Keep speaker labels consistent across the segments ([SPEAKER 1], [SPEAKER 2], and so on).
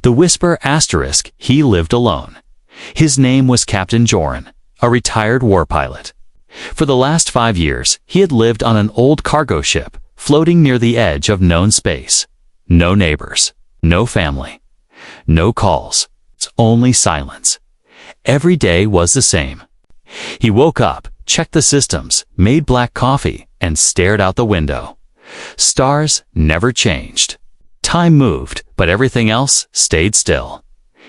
[SPEAKER 1] The whisper asterisk, he lived alone. His name was Captain Joran, a retired war pilot. For the last 5 years, he had lived on an old cargo ship, floating near the edge of known space. No neighbors, no family, no calls, only silence. Every day was the same. He woke up, checked the systems, made black coffee, and stared out the window. Stars never changed. Time moved, but everything else stayed still.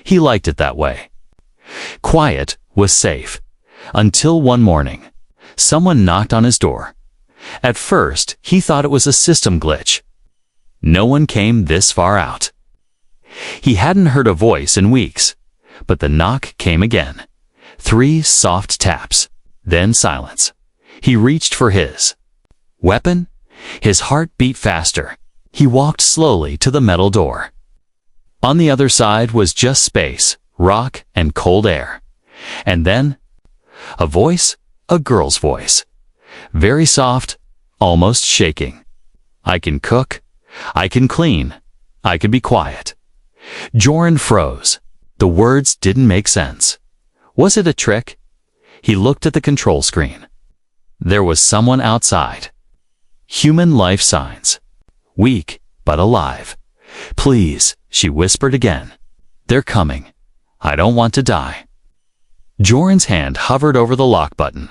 [SPEAKER 1] He liked it that way. Quiet was safe. Until one morning, someone knocked on his door. At first, he thought it was a system glitch. No one came this far out. He hadn't heard a voice in weeks, but the knock came again. 3 soft taps, then silence. He reached for his weapon. His heart beat faster. He walked slowly to the metal door. On the other side was just space, rock, and cold air. And then, a voice, a girl's voice. Very soft, almost shaking. I can cook. I can clean. I can be quiet. Joran froze. The words didn't make sense. Was it a trick? He looked at the control screen. There was someone outside. Human life signs. Weak, but alive. Please, she whispered again. They're coming. I don't want to die. Joran's hand hovered over the lock button.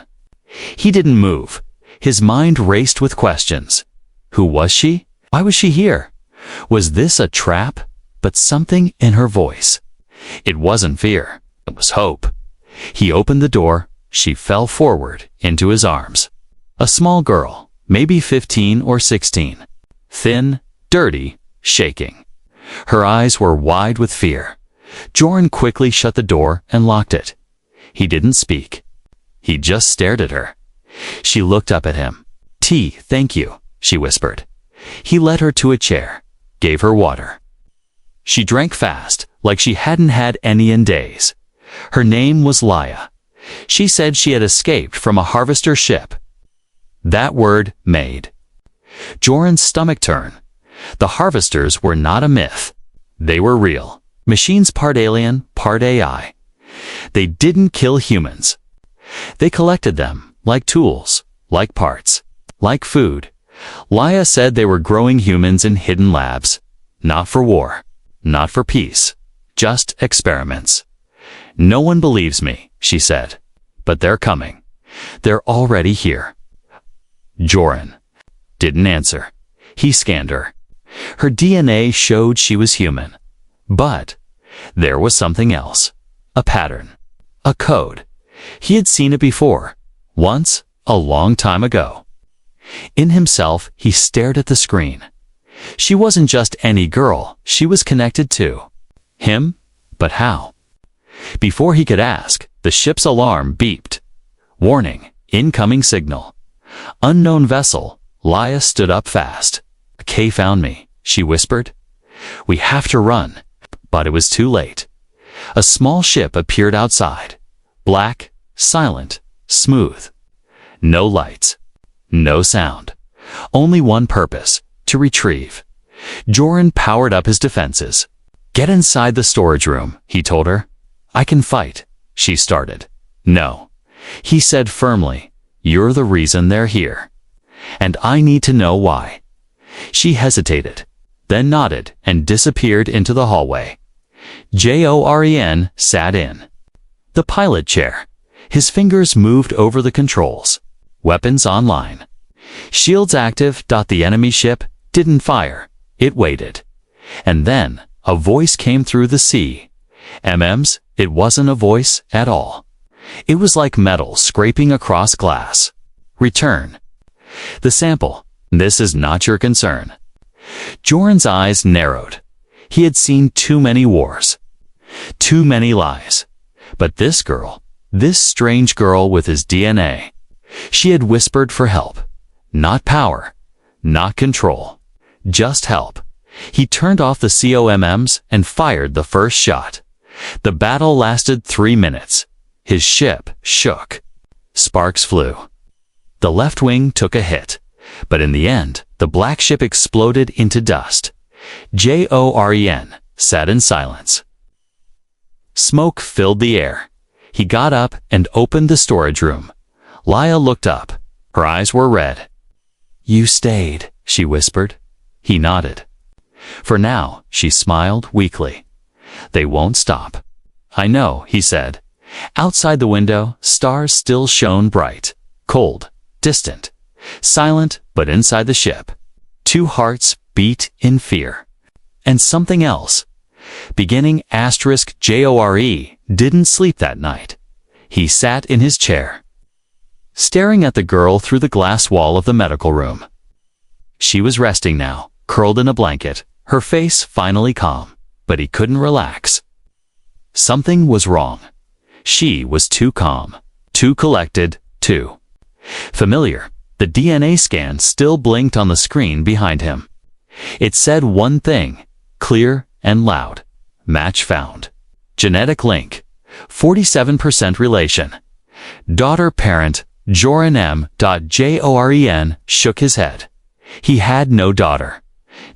[SPEAKER 1] He didn't move. His mind raced with questions. Who was she? Why was she here? Was this a trap? But something in her voice. It wasn't fear. It was hope. He opened the door. She fell forward into his arms. A small girl, maybe 15 or 16. Thin, dirty, shaking. Her eyes were wide with fear. Joran quickly shut the door and locked it. He didn't speak. He just stared at her. She looked up at him. Tea, thank you, she whispered. He led her to a chair, gave her water. She drank fast, like she hadn't had any in days. Her name was Laya. She said she had escaped from a harvester ship. That word made Joran's stomach turn. The harvesters were not a myth. They were real. Machines part alien, part AI. They didn't kill humans. They collected them, like tools, like parts, like food. Laya said they were growing humans in hidden labs. Not for war, not for peace, just experiments. No one believes me, she said. But they're coming. They're already here. Joran didn't answer. He scanned her. Her DNA showed she was human. But there was something else. A pattern. A code. He had seen it before. Once, a long time ago. In himself, he stared at the screen. She wasn't just any girl. She was connected to him. But how? Before he could ask, the ship's alarm beeped. Warning, incoming signal. Unknown vessel. Laya stood up fast. Kay found me, she whispered. We have to run. But it was too late. A small ship appeared outside. Black, silent, smooth. No lights. No sound. Only one purpose, to retrieve. Joran powered up his defenses. Get inside the storage room, he told her. I can fight, she started. No. He said firmly, you're the reason they're here. And I need to know why. She hesitated, then nodded and disappeared into the hallway. Joran sat in the pilot chair. His fingers moved over the controls. Weapons online. Shields active. The enemy ship didn't fire. It waited. And then a voice came through the sea. MMs, it wasn't a voice at all. It was like metal scraping across glass. Return the sample. This is not your concern. Joran's eyes narrowed. He had seen too many wars. Too many lies. But this girl, this strange girl with his DNA, she had whispered for help. Not power, not control, just help. He turned off the COMMs and fired the first shot. The battle lasted 3 minutes. His ship shook. Sparks flew. The left wing took a hit. But in the end, the black ship exploded into dust. Joran sat in silence. Smoke filled the air. He got up and opened the storage room. Laia looked up. Her eyes were red. "You stayed," she whispered. He nodded. For now, she smiled weakly. "They won't stop." "I know," he said. Outside the window, stars still shone bright, cold, distant, silent, but inside the ship, two hearts beat in fear. And something else. Beginning *JORE didn't sleep that night. He sat in his chair, staring at the girl through the glass wall of the medical room. She was resting now, curled in a blanket, her face finally calm, but he couldn't relax. Something was wrong. She was too calm, too collected, too familiar. The DNA scan still blinked on the screen behind him. It said one thing, clear and loud. Match found. Genetic link. 47% relation. Daughter-parent, Joran M.Joren shook his head. He had no daughter.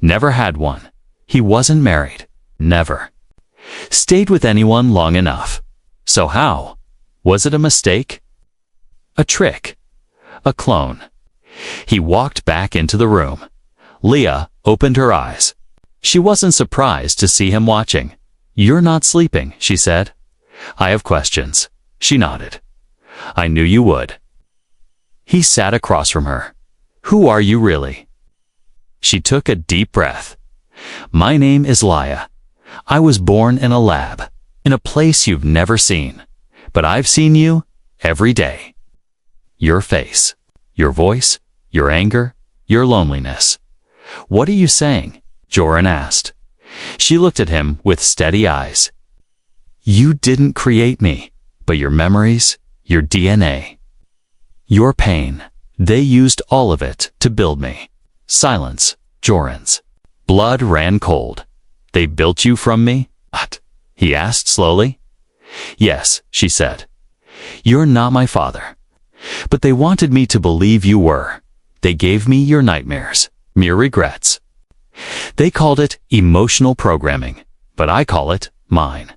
[SPEAKER 1] Never had one. He wasn't married. Never. Stayed with anyone long enough. So how? Was it a mistake? A trick? A clone? He walked back into the room. Leah opened her eyes. She wasn't surprised to see him watching. "You're not sleeping," she said. "I have questions." She nodded. "I knew you would." He sat across from her. "Who are you really?" She took a deep breath. "My name is Laia. I was born in a lab, in a place you've never seen. But I've seen you every day. Your face, your voice, your anger, your loneliness." "What are you saying?" Joran asked. She looked at him with steady eyes. "You didn't create me, but your memories, your DNA, your pain, they used all of it to build me." Silence. Joran's blood ran cold. "They built you from me?" "What?" he asked slowly. "Yes," she said. "You're not my father. But they wanted me to believe you were. They gave me your nightmares, mere regrets. They called it emotional programming, but I call it mine."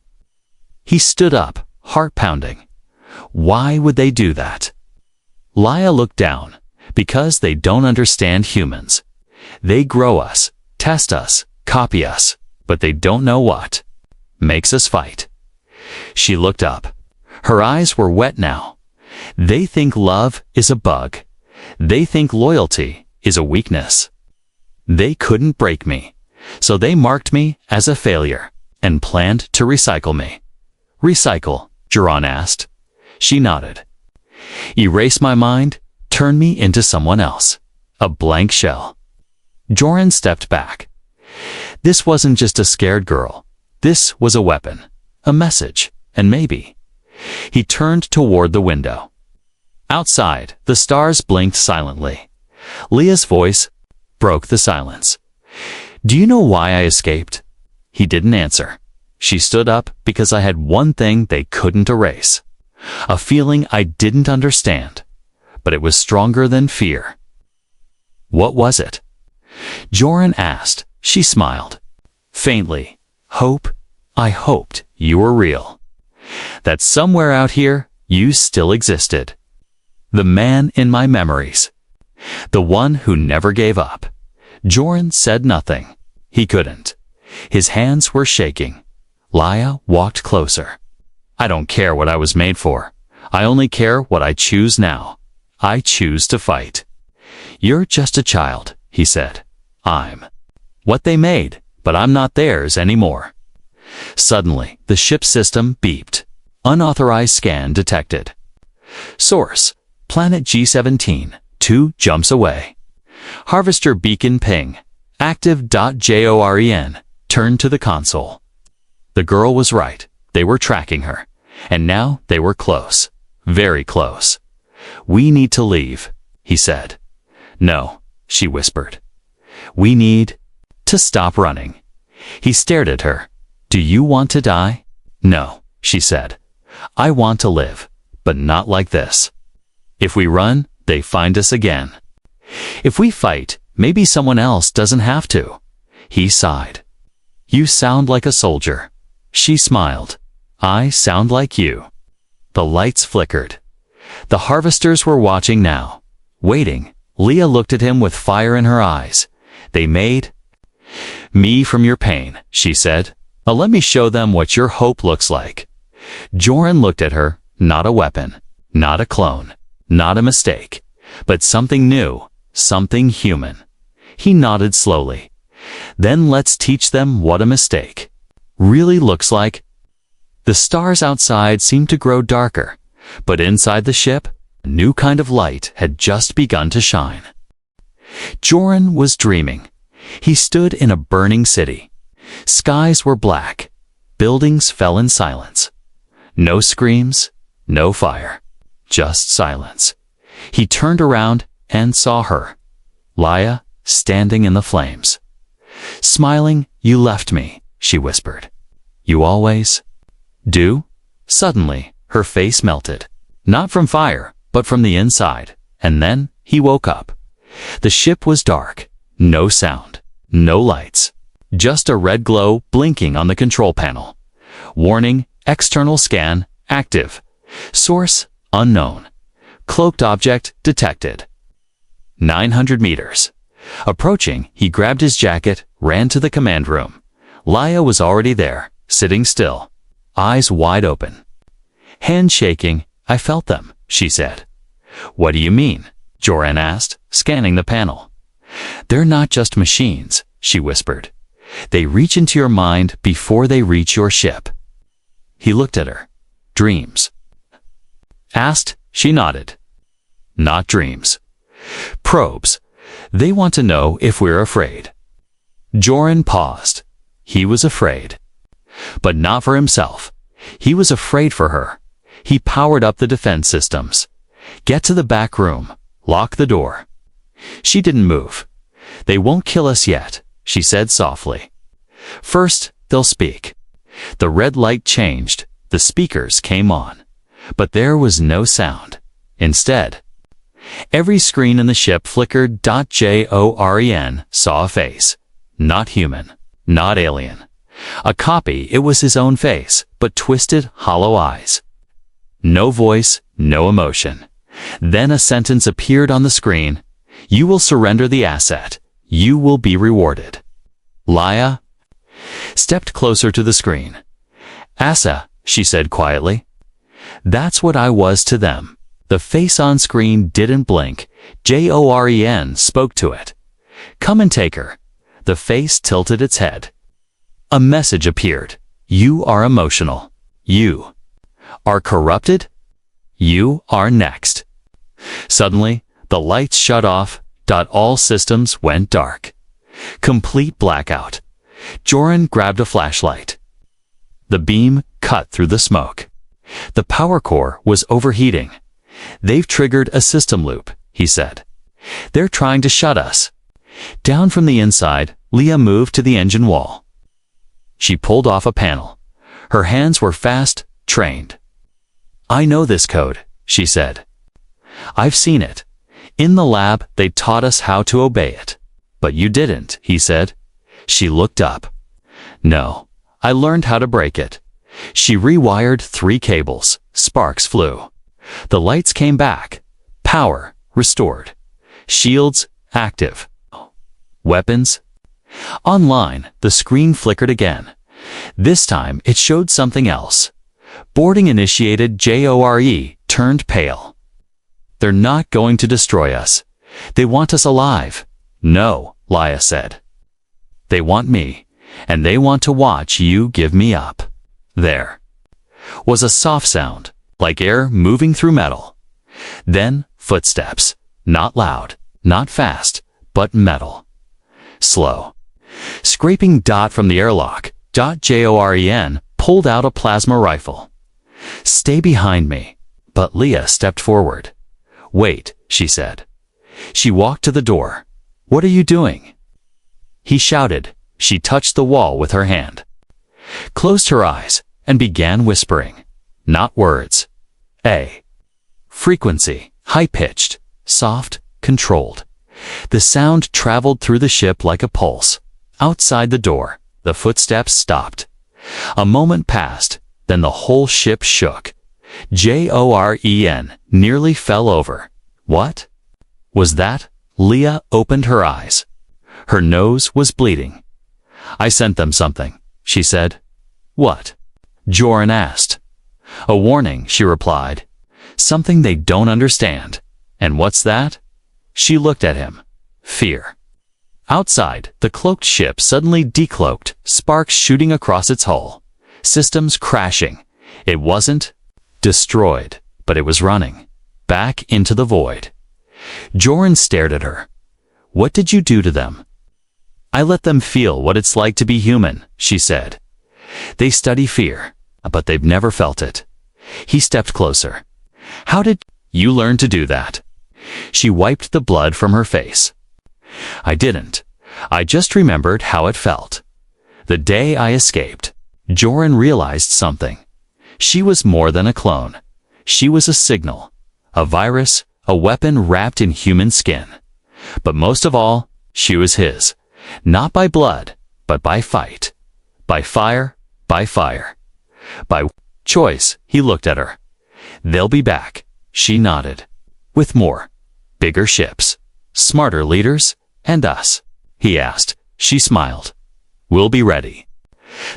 [SPEAKER 1] He stood up, heart pounding. Why would they do that? Laia looked down. Because they don't understand humans. They grow us, test us, copy us, but they don't know what makes us fight. She looked up. Her eyes were wet now. They think love is a bug. They think loyalty is a weakness. They couldn't break me, so they marked me as a failure and planned to recycle me. "Recycle?" Joran asked. She nodded. "Erase my mind, turn me into someone else. A blank shell." Joran stepped back. This wasn't just a scared girl. This was a weapon, a message, and maybe. He turned toward the window. Outside, the stars blinked silently. Leah's voice broke the silence. "Do you know why I escaped?" He didn't answer. She stood up because I had one thing they couldn't erase. A feeling I didn't understand, but it was stronger than fear. "What was it?" Joran asked. She smiled. Faintly. "Hope. I hoped you were real. That somewhere out here, you still existed. The man in my memories. The one who never gave up." Joran said nothing. He couldn't. His hands were shaking. Laia walked closer. "I don't care what I was made for. I only care what I choose now. I choose to fight." "You're just a child," he said. "I'm what they made, but I'm not theirs anymore." Suddenly, the ship system beeped. Unauthorized scan detected. Source: Planet G17, 2 jumps away. Harvester beacon ping. Active.JOREN. Turn to the console. The girl was right. They were tracking her. And now they were close. Very close. "We need to leave," he said. "No," she whispered. "We need to stop running." He stared at her. "Do you want to die?" "No," she said. "I want to live, but not like this. If we run, they find us again. If we fight, maybe someone else doesn't have to." He sighed. You sound like a soldier. She smiled. I sound like you. The lights flickered. The harvesters were watching now. Waiting, Leah looked at him with fire in her eyes. They made me from your pain, she said. Now let me show them what your hope looks like. Joran looked at her, not a weapon, not a clone, not a mistake, but something new, something human. He nodded slowly. Then let's teach them what a mistake really looks like. The stars outside seemed to grow darker, but inside the ship, a new kind of light had just begun to shine. Joran was dreaming. He stood in a burning city. Skies were black. Buildings fell in silence. No screams, no fire, just silence. He turned around and saw her, Leah, standing in the flames. Smiling, you left me, she whispered. You always do? Suddenly, her face melted. Not from fire, but from the inside. And then, he woke up. The ship was dark. No sound. No lights. Just a red glow blinking on the control panel. Warning, external scan, active. Source, unknown. Cloaked object, detected. 900 meters. Approaching, he grabbed his jacket, ran to the command room. Leah was already there, sitting still, eyes wide open. Hands shaking, I felt them, she said. What do you mean? Joran asked, scanning the panel. They're not just machines, she whispered. They reach into your mind before they reach your ship. He looked at her. Dreams. Asked, she nodded. Not dreams. Probes. They want to know if we're afraid. Joran paused. He was afraid. But not for himself. He was afraid for her. He powered up the defense systems. Get to the back room. Lock the door. She didn't move. They won't kill us yet, she said softly. First, they'll speak. The red light changed. The speakers came on. But there was no sound. Instead, every screen in the ship flickered. Joran saw a face. Not human. Not alien. A copy, it was his own face, but twisted, hollow eyes. No voice, no emotion. Then a sentence appeared on the screen. You will surrender the asset. You will be rewarded. Leah stepped closer to the screen. Asa, she said quietly. That's what I was to them. The face on screen didn't blink. Joran spoke to it. Come and take her. The face tilted its head. A message appeared. You are emotional. You are corrupted. You are next. Suddenly, the lights shut off. All systems went dark. Complete blackout. Joran grabbed a flashlight. The beam cut through the smoke. The power core was overheating. They've triggered a system loop, he said. They're trying to shut us. Down from the inside, Leah moved to the engine wall. She pulled off a panel. Her hands were fast, trained. I know this code, she said. I've seen it. In the lab, they taught us how to obey it. But you didn't, he said. She looked up. No, I learned how to break it. She rewired 3 cables. Sparks flew. The lights came back. Power restored. Shields active. Weapons. Online, the screen flickered again. This time, it showed something else. Boarding initiated. Joran turned pale. They're not going to destroy us. They want us alive. No, Leah said. They want me, and they want to watch you give me up. There was a soft sound, like air moving through metal. Then footsteps, not loud, not fast, but metal. Slow. Scraping. From the airlock. Joran pulled out a plasma rifle. Stay behind me. But Leah stepped forward. Wait, she said. She walked to the door. What are you doing? He shouted. She touched the wall with her hand. Closed her eyes and began whispering. Not words. A frequency, high-pitched, soft, controlled. The sound traveled through the ship like a pulse. Outside the door, The footsteps stopped. A moment passed, then the whole ship shook. Joren nearly fell over. What was that? Leah opened her eyes. Her nose was bleeding. I sent them something, she said. What? Joren asked. A warning, she replied. Something they don't understand. And what's that? She looked at him. Fear. Outside, the cloaked ship suddenly decloaked, sparks shooting across its hull. Systems crashing. It wasn't destroyed, but it was running. Back into the void. Joren stared at her. What did you do to them? I let them feel what it's like to be human, she said. They study fear, but they've never felt it. He stepped closer. How did you learn to do that? She wiped the blood from her face. I didn't. I just remembered how it felt. The day I escaped, Joren realized something. She was more than a clone. She was a signal, a virus, a weapon wrapped in human skin. But most of all, she was his. Not by blood, but by fight. By fire, by fire. By choice, he looked at her. They'll be back, she nodded. With more. Bigger ships. Smarter leaders, and us. He asked. She smiled. We'll be ready.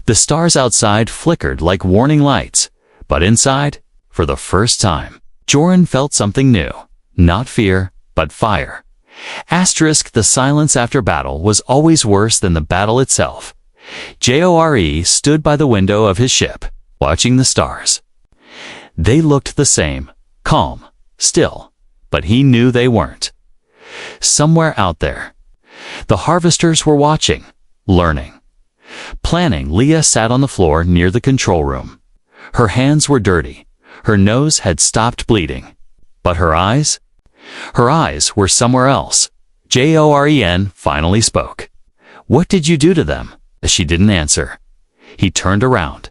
[SPEAKER 1] The stars outside flickered like warning lights, but inside, for the first time, Joren felt something new. Not fear, but fire. Asterisk, the silence after battle was always worse than the battle itself. Jore stood by the window of his ship, watching the stars. They looked the same, calm, still, but he knew they weren't. Somewhere out there, the harvesters were watching, learning. Planning, Leah sat on the floor near the control room. Her hands were dirty. Her nose had stopped bleeding. But her eyes? Her eyes were somewhere else. Joren finally spoke. What did you do to them? She didn't answer. He turned around.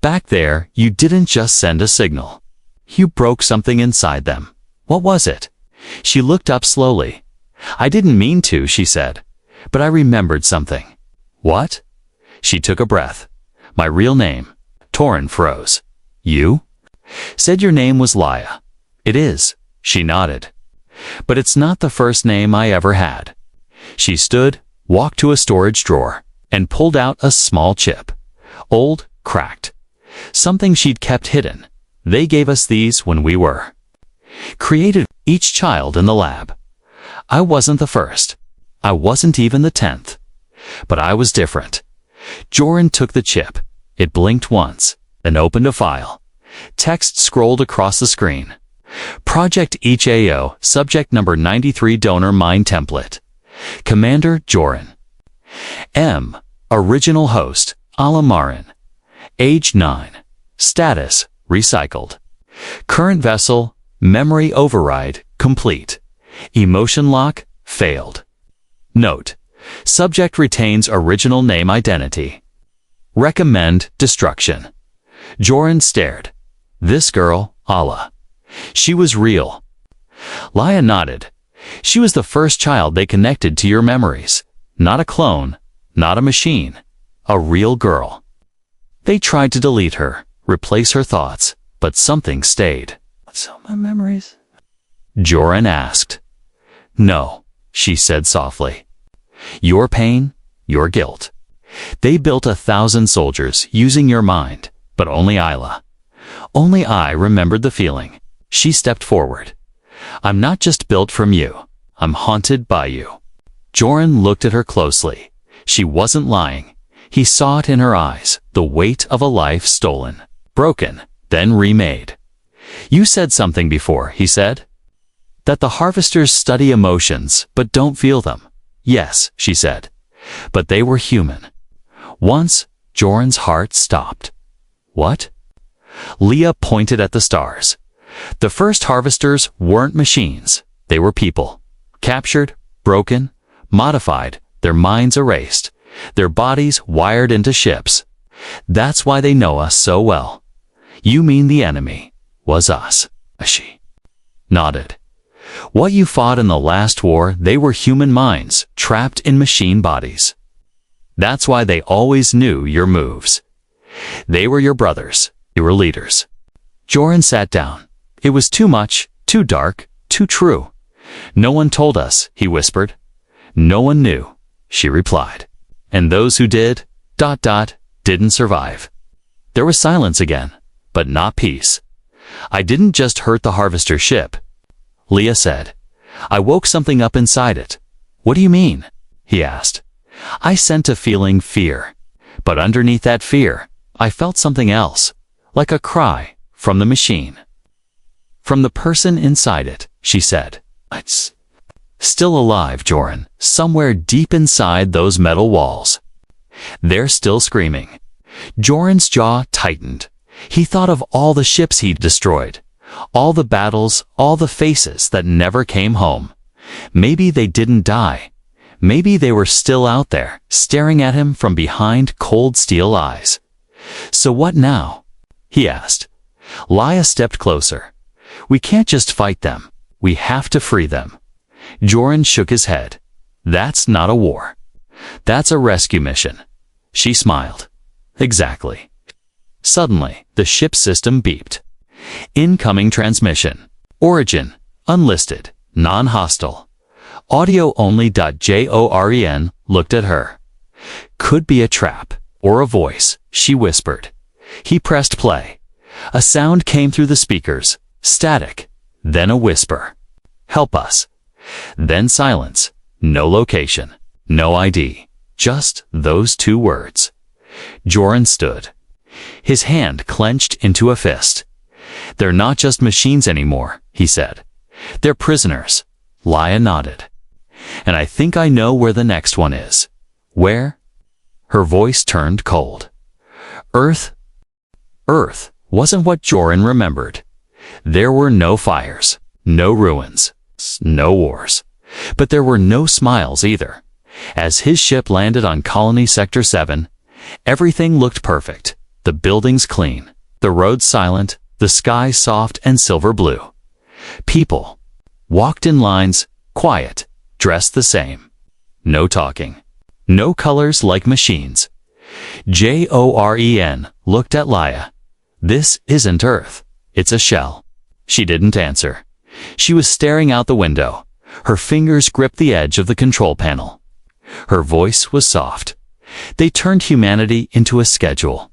[SPEAKER 1] Back there, you didn't just send a signal. You broke something inside them. What was it? She looked up slowly. I didn't mean to, she said, but I remembered something. What? She took a breath. My real name. Torin froze. You? Said your name was Leah. It is. She nodded. But it's not the first name I ever had. She stood, walked to a storage drawer, and pulled out a small chip. Old, cracked. Something she'd kept hidden. They gave us these when we were created, each child in the lab. I wasn't the first. I wasn't even the 10th. But I was different. Joren took the chip. It blinked once, then opened a file. Text scrolled across the screen. Project HAO, subject number 93, donor mine template. Commander Joren. M. Original host, Alamarin. Age 9. Status, recycled. Current vessel, memory override, complete. Emotion lock, failed. Note. Subject retains original name identity. Recommend destruction. Joren stared. This girl, Allah. She was real. Leah nodded. She was the first child they connected to your memories. Not a clone, not a machine. A real girl. They tried to delete her, replace her thoughts, but something stayed. So my memories? Joren asked. No, she said softly. Your pain, your guilt. They built 1,000 soldiers using your mind, but only Isla. Only I remembered the feeling. She stepped forward. I'm not just built from you. I'm haunted by you. Joren looked at her closely. She wasn't lying. He saw it in her eyes, the weight of a life stolen, broken, then remade. You said something before, he said. That the harvesters study emotions, but don't feel them. Yes, she said. But they were human. Once, Joren's heart stopped. What? Leah pointed at the stars. The first harvesters weren't machines. They were people. Captured, broken, modified, their minds erased, their bodies wired into ships. That's why they know us so well. You mean the enemy was us. She nodded. What you fought in the last war, they were human minds trapped in machine bodies. That's why they always knew your moves. They were your brothers. They were leaders. Joran sat down. It was too much, too dark, too true. No one told us, he whispered. No one knew, she replied. And those who did, didn't survive. There was silence again, but not peace. I didn't just hurt the harvester ship, Leah said. I woke something up inside it. What do you mean? He asked. I sent a feeling fear, but underneath that fear, I felt something else, like a cry from the machine. From the person inside it, she said. It's still alive, Joran, somewhere deep inside those metal walls. They're still screaming. Joran's jaw tightened. He thought of all the ships he'd destroyed, all the battles, all the faces that never came home. Maybe they didn't die. Maybe they were still out there, staring at him from behind cold steel eyes. So what now? He asked. Leah stepped closer. We can't just fight them. We have to free them. Joran shook his head. That's not a war. That's a rescue mission. She smiled. Exactly. Suddenly, the ship system beeped. Incoming transmission. Origin. Unlisted. Non-hostile. Audio only. Joran looked at her. Could be a trap. Or a voice, she whispered. He pressed play. A sound came through the speakers. Static. Then a whisper. Help us. Then silence. No location. No ID. Just those two words. Joran stood. His hand clenched into a fist. They're not just machines anymore, he said. They're prisoners. Leah nodded. And I think I know where the next one is. Where? Her voice turned cold. Earth? Earth wasn't what Joran remembered. There were no fires, no ruins, no wars. But there were no smiles either. As his ship landed on Colony Sector 7, everything looked perfect. The buildings clean, the roads silent, the sky soft and silver blue. People walked in lines, quiet, dressed the same. No talking. No colors like machines. Joran looked at Leah. This isn't Earth. It's a shell. She didn't answer. She was staring out the window. Her fingers gripped the edge of the control panel. Her voice was soft. They turned humanity into a schedule.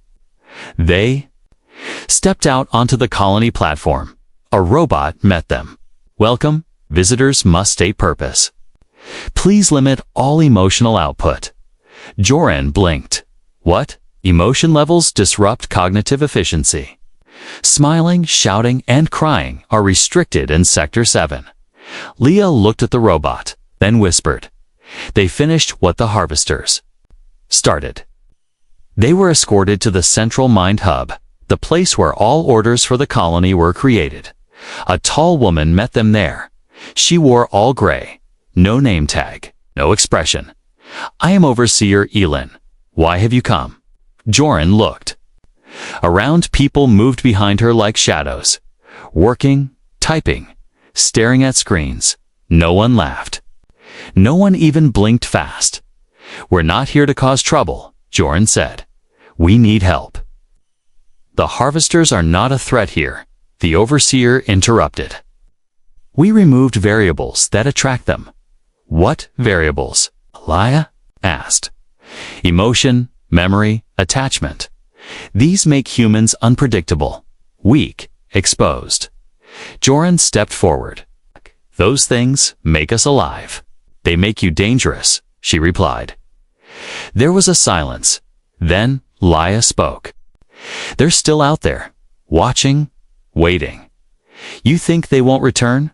[SPEAKER 1] They stepped out onto the colony platform. A robot met them. Welcome. Visitors must state purpose. Please limit all emotional output. Joran blinked. What? Emotion levels disrupt cognitive efficiency. Smiling, shouting, and crying are restricted in Sector 7. Leah looked at the robot, then whispered. They finished what the harvesters started. They were escorted to the central mind hub, the place where all orders for the colony were created. A tall woman met them there. She wore all gray. No name tag, no expression. I am Overseer Elin. Why have you come? Joran looked. Around, people moved behind her like shadows. Working, typing, staring at screens. No one laughed. No one even blinked fast. We're not here to cause trouble, Joran said. We need help. The harvesters are not a threat here, the Overseer interrupted. We removed variables that attract them. What variables? Leah asked. Emotion, memory, attachment. These make humans unpredictable, weak, exposed. Joran stepped forward. Those things make us alive. They make you dangerous, she replied. There was a silence. Then Leah spoke. They're still out there, watching, waiting. You think they won't return?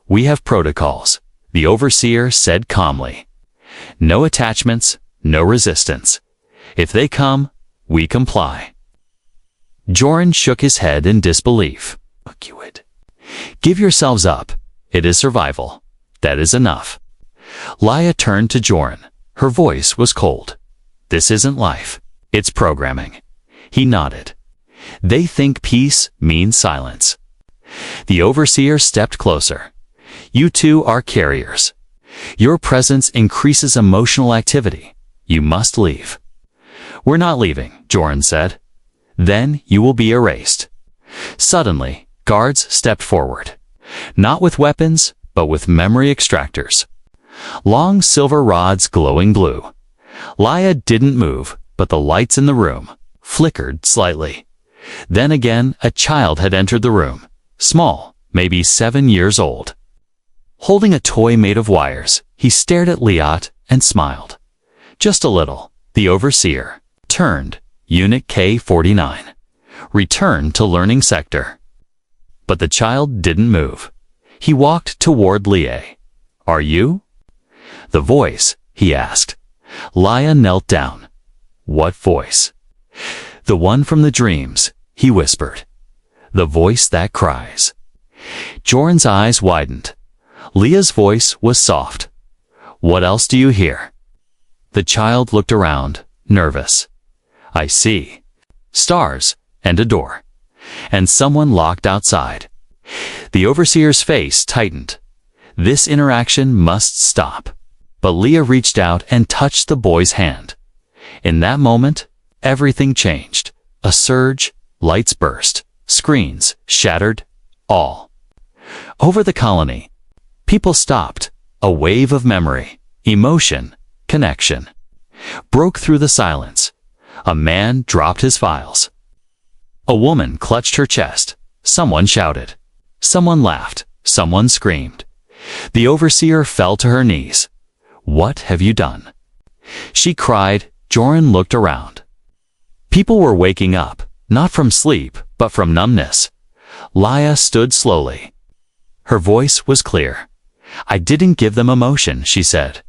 [SPEAKER 1] We have protocols, the Overseer said calmly. No attachments, no resistance. If they come, we comply. Joran shook his head in disbelief. Look, you would. Give yourselves up. It is survival. That is enough. Leah turned to Joran. Her voice was cold. This isn't life. It's programming. He nodded. They think peace means silence. The Overseer stepped closer. You two are carriers. Your presence increases emotional activity. You must leave." "We're not leaving," Joran said. "Then you will be erased." Suddenly, guards stepped forward. Not with weapons, but with memory extractors. Long silver rods glowing blue. Laia didn't move, but the lights in the room flickered slightly. Then again, a child had entered the room, small, maybe 7 years old. Holding a toy made of wires, he stared at Liat and smiled. Just a little. The overseer turned, Unit K-49. Return to learning sector. But the child didn't move. He walked toward Lie. "Are you?" "The voice," he asked. Laia knelt down. "What voice?" "The one from the dreams," he whispered. "The voice that cries." Joran's eyes widened. Leah's voice was soft. "What else do you hear?" The child looked around, nervous. "I see. Stars and a door. And someone locked outside." The overseer's face tightened. This interaction must stop. But Leah reached out and touched the boy's hand. In that moment, everything changed. A surge, lights burst, screens shattered, all. Over the colony, people stopped. A wave of memory, emotion, connection broke through the silence. A man dropped his files. A woman clutched her chest. Someone shouted. Someone laughed. Someone screamed. The overseer fell to her knees. "What have you done?" She cried. Joran looked around. People were waking up, not from sleep, but from numbness. Laia stood slowly. Her voice was clear. "I didn't give them emotion," she said.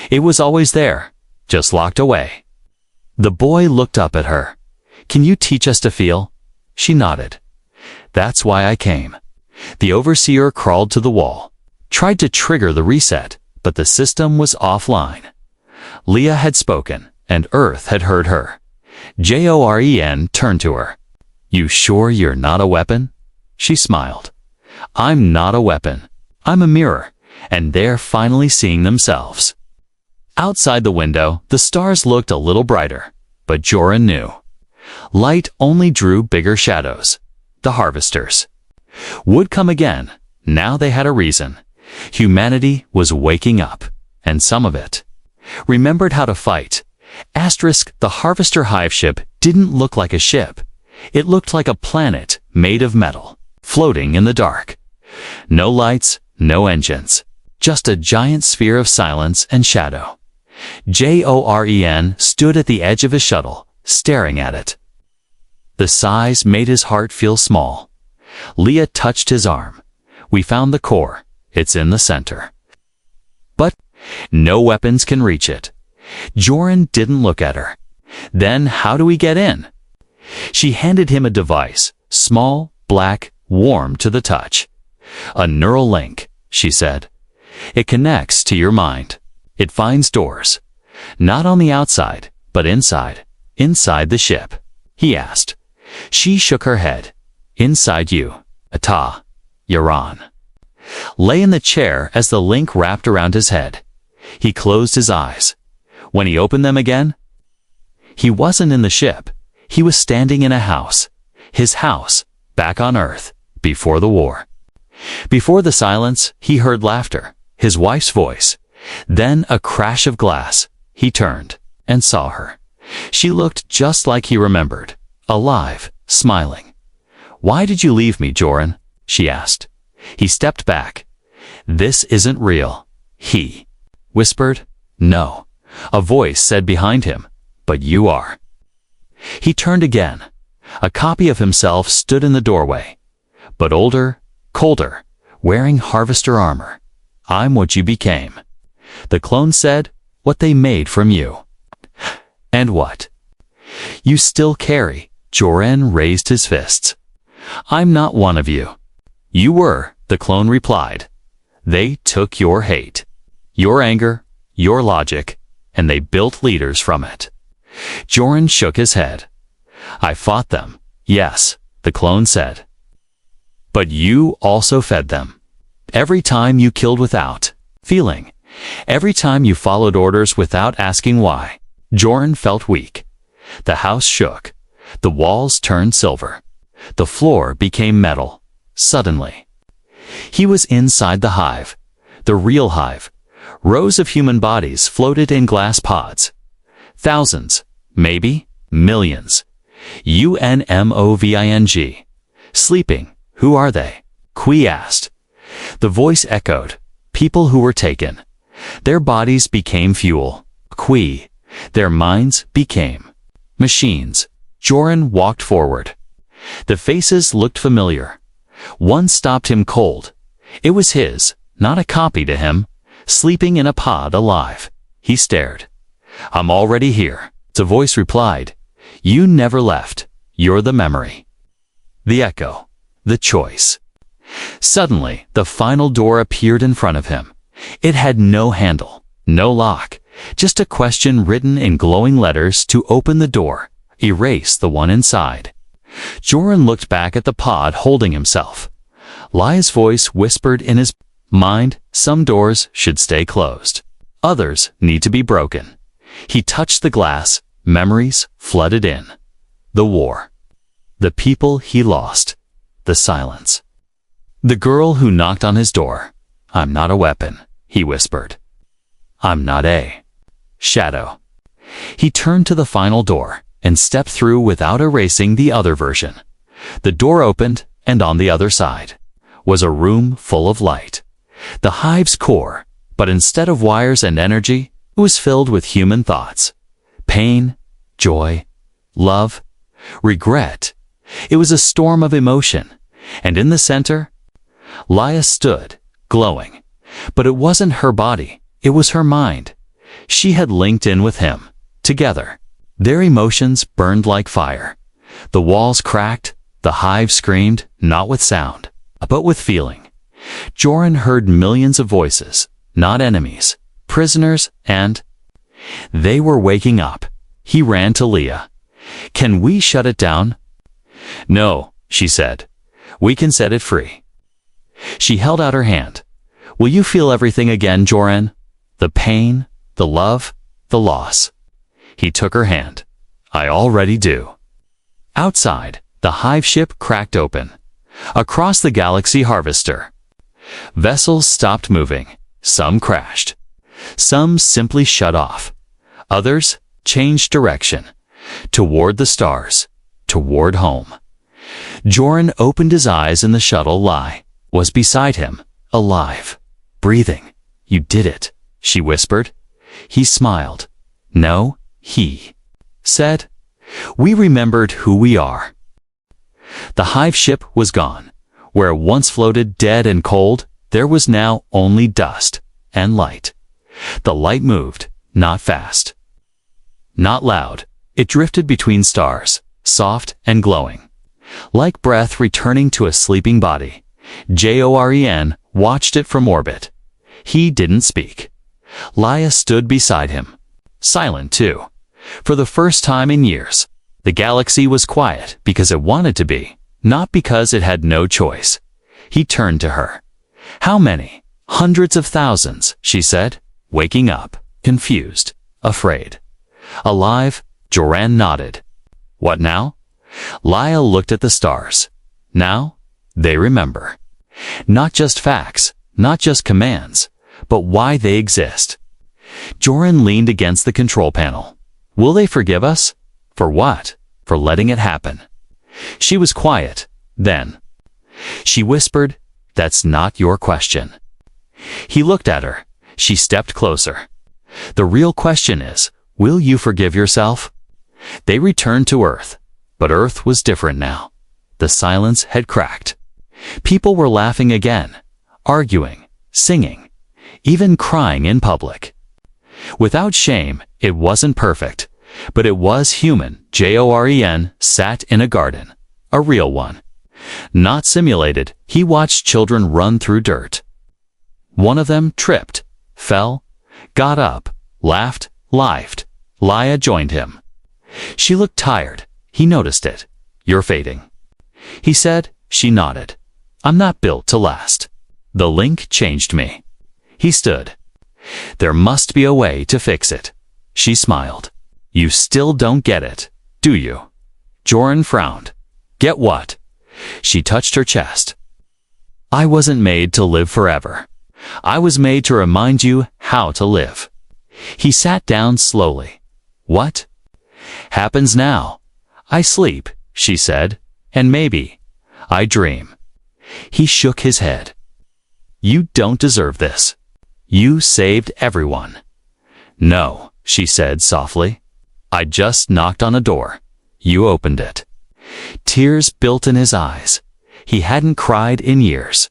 [SPEAKER 1] "It was always there, just locked away." The boy looked up at her. "Can you teach us to feel?" She nodded. "That's why I came." The overseer crawled to the wall, tried to trigger the reset, but the system was offline. Leah had spoken, and Earth had heard her. Joren turned to her. "You sure you're not a weapon?" She smiled. "I'm not a weapon. I'm a mirror, and they're finally seeing themselves." Outside the window, the stars looked a little brighter, but Joran knew. Light only drew bigger shadows. The harvesters would come again. Now they had a reason. Humanity was waking up, and some of it remembered how to fight. The harvester hive ship didn't look like a ship. It looked like a planet made of metal, floating in the dark. No lights, no engines, just a giant sphere of silence and shadow. Joren stood at the edge of his shuttle, staring at it. The size made his heart feel small. Leah touched his arm. "We found the core. It's in the center. But no weapons can reach it." Joran didn't look at her. "Then how do we get in?" She handed him a device, small, black, warm to the touch. "A neural link," she said. "It connects to your mind. It finds doors. Not on the outside, but inside. Inside the ship." He asked. She shook her head. "Inside you, Ata, Yaran." Lay in the chair as the link wrapped around his head. He closed his eyes. When he opened them again, he wasn't in the ship. He was standing in a house. His house, back on Earth, before the war. Before the silence, he heard laughter, his wife's voice. Then a crash of glass. He turned and saw her. She looked just like he remembered, alive, smiling. "Why did you leave me, Joran?" she asked. He stepped back. "This isn't real." He whispered. "No." A voice said behind him, "But you are." He turned again. A copy of himself stood in the doorway, but older, colder, wearing harvester armor. "I'm what you became." The clone said, "What they made from you." "And what?" "You still carry." Joran raised his fists. "I'm not one of you." "You were," the clone replied. "They took your hate, your anger, your logic, and they built leaders from it." Joran shook his head. "I fought them, yes," the clone said. "But you also fed them. Every time you killed without feeling. Every time you followed orders without asking why. Joran felt weak. The house shook. The walls turned silver. The floor became metal. Suddenly. He was inside the hive. The real hive. Rows of human bodies floated in glass pods. Thousands, maybe millions. UNMOVING. Sleeping. Who are they? Qui asked. The voice echoed. People who were taken. Their bodies became fuel. Qui. Their minds became machines. Joran walked forward. The faces looked familiar. One stopped him cold. It was his, not a copy to him, sleeping in a pod alive. He stared. I'm already here. The voice replied. You never left. You're the memory. The echo. The choice. Suddenly, the final door appeared in front of him. It had no handle, no lock, just a question written in glowing letters to open the door, erase the one inside. Joran looked back at the pod holding himself. Laia's voice whispered in his mind, some doors should stay closed. Others need to be broken. He touched the glass, memories flooded in. The war. The people he lost. The silence. The girl who knocked on his door. I'm not a weapon, he whispered. I'm not a shadow. He turned to the final door and stepped through without erasing the other version. The door opened, and on the other side was a room full of light. The hive's core, but instead of wires and energy, it was filled with human thoughts. Pain, joy, love, regret. It was a storm of emotion, and in the center, Laia stood, glowing. But it wasn't her body, it was her mind. She had linked in with him, together. Their emotions burned like fire. The walls cracked, the hive screamed, not with sound, but with feeling. Joran heard millions of voices, not enemies, prisoners, and they were waking up. He ran to Leah. Can we shut it down? No, she said. We can set it free. She held out her hand. Will you feel everything again, Joran? The pain, the love, the loss. He took her hand. I already do. Outside, the hive ship cracked open. Across the galaxy harvester. Vessels stopped moving. Some crashed. Some simply shut off. Others changed direction. Toward the stars. Toward home. Joran opened his eyes and the shuttle Lai was beside him, alive, breathing. You did it, she whispered. He smiled. No, he said. We remembered who we are. The hive ship was gone. Where it once floated dead and cold, there was now only dust and light. The light moved, not fast, not loud. It drifted between stars, soft and glowing. Like breath returning to a sleeping body. Joran watched it from orbit. He didn't speak. Laia stood beside him. Silent, too. For the first time in years, the galaxy was quiet because it wanted to be, not because it had no choice. He turned to her. How many? Hundreds of thousands, she said, waking up, confused, afraid. Alive, Joran nodded. What now? Laia looked at the stars. Now, they remember. Not just facts, not just commands, but why they exist. Joran leaned against the control panel. Will they forgive us? For what? For letting it happen. She was quiet, then. She whispered, That's not your question. He looked at her. She stepped closer. The real question is, will you forgive yourself? They returned to Earth, but Earth was different now. The silence had cracked. People were laughing again, arguing, singing, even crying in public. Without shame, it wasn't perfect, but it was human. Joran sat in a garden, a real one. Not simulated. He watched children run through dirt. One of them tripped, fell, got up, laughed, lived. Laia joined him. She looked tired. He noticed it. You're fading. He said. She nodded. I'm not built to last. The link changed me. He stood. There must be a way to fix it. She smiled. You still don't get it, do you? Joran frowned. Get what? She touched her chest. I wasn't made to live forever. I was made to remind you how to live. He sat down slowly. What? Happens now. I sleep, she said, and maybe I dream. He shook his head. You don't deserve this. You saved everyone. No, she said softly. I just knocked on a door. You opened it. Tears built in his eyes. He hadn't cried in years.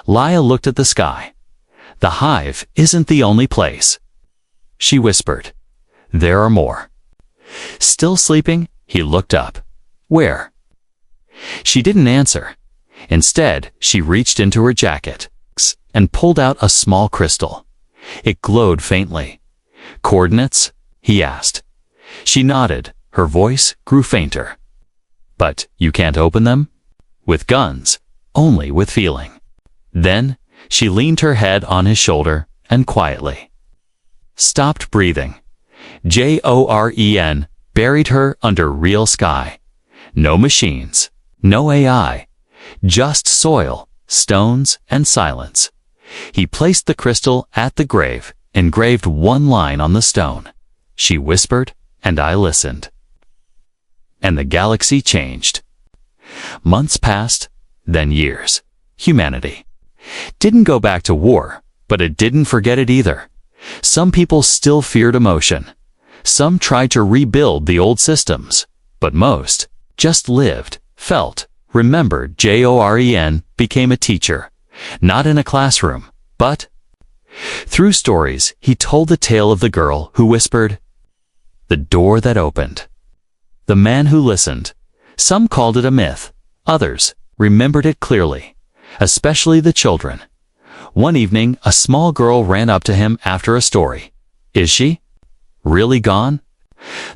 [SPEAKER 1] Laya looked at the sky. The hive isn't the only place. She whispered. There are more. Still sleeping, he looked up. Where? She didn't answer. Instead, she reached into her jacket and pulled out a small crystal. It glowed faintly. Coordinates? He asked. She nodded. Her voice grew fainter. But you can't open them? With guns, only with feeling. Then, she leaned her head on his shoulder and quietly stopped breathing. Joren buried her under real sky. No machines, no AI, just soil, stones, and silence. He placed the crystal at the grave, engraved one line on the stone. She whispered, and I listened. And the galaxy changed. Months passed, then years. Humanity didn't go back to war, but it didn't forget it either. Some people still feared emotion. Some tried to rebuild the old systems, but most just lived, felt, remembered. Joren became a teacher, not in a classroom, but through stories. He told the tale of the girl who whispered, the door that opened, the man who listened. Some called it a myth, others remembered it clearly, especially the children. One evening, a small girl ran up to him after a story. Is she really gone?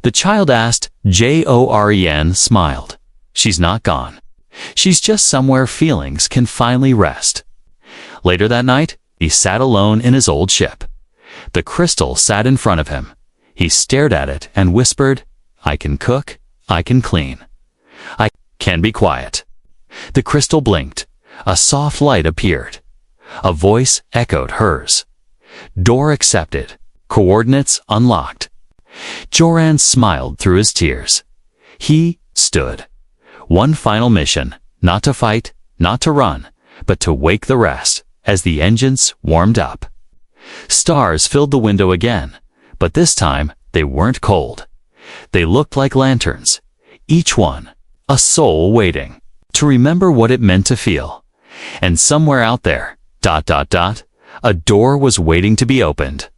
[SPEAKER 1] The child asked. Joren smiled. She's not gone. She's just somewhere feelings can finally rest. Later that night, he sat alone in his old ship. The crystal sat in front of him. He stared at it and whispered, I can cook, I can clean. I can be quiet. The crystal blinked. A soft light appeared. A voice echoed hers. Door accepted. Coordinates unlocked. Joran smiled through his tears. He stood. One final mission, not to fight, not to run, but to wake the rest as the engines warmed up. Stars filled the window again, but this time they weren't cold. They looked like lanterns, each one a soul waiting to remember what it meant to feel. And somewhere out there, a door was waiting to be opened.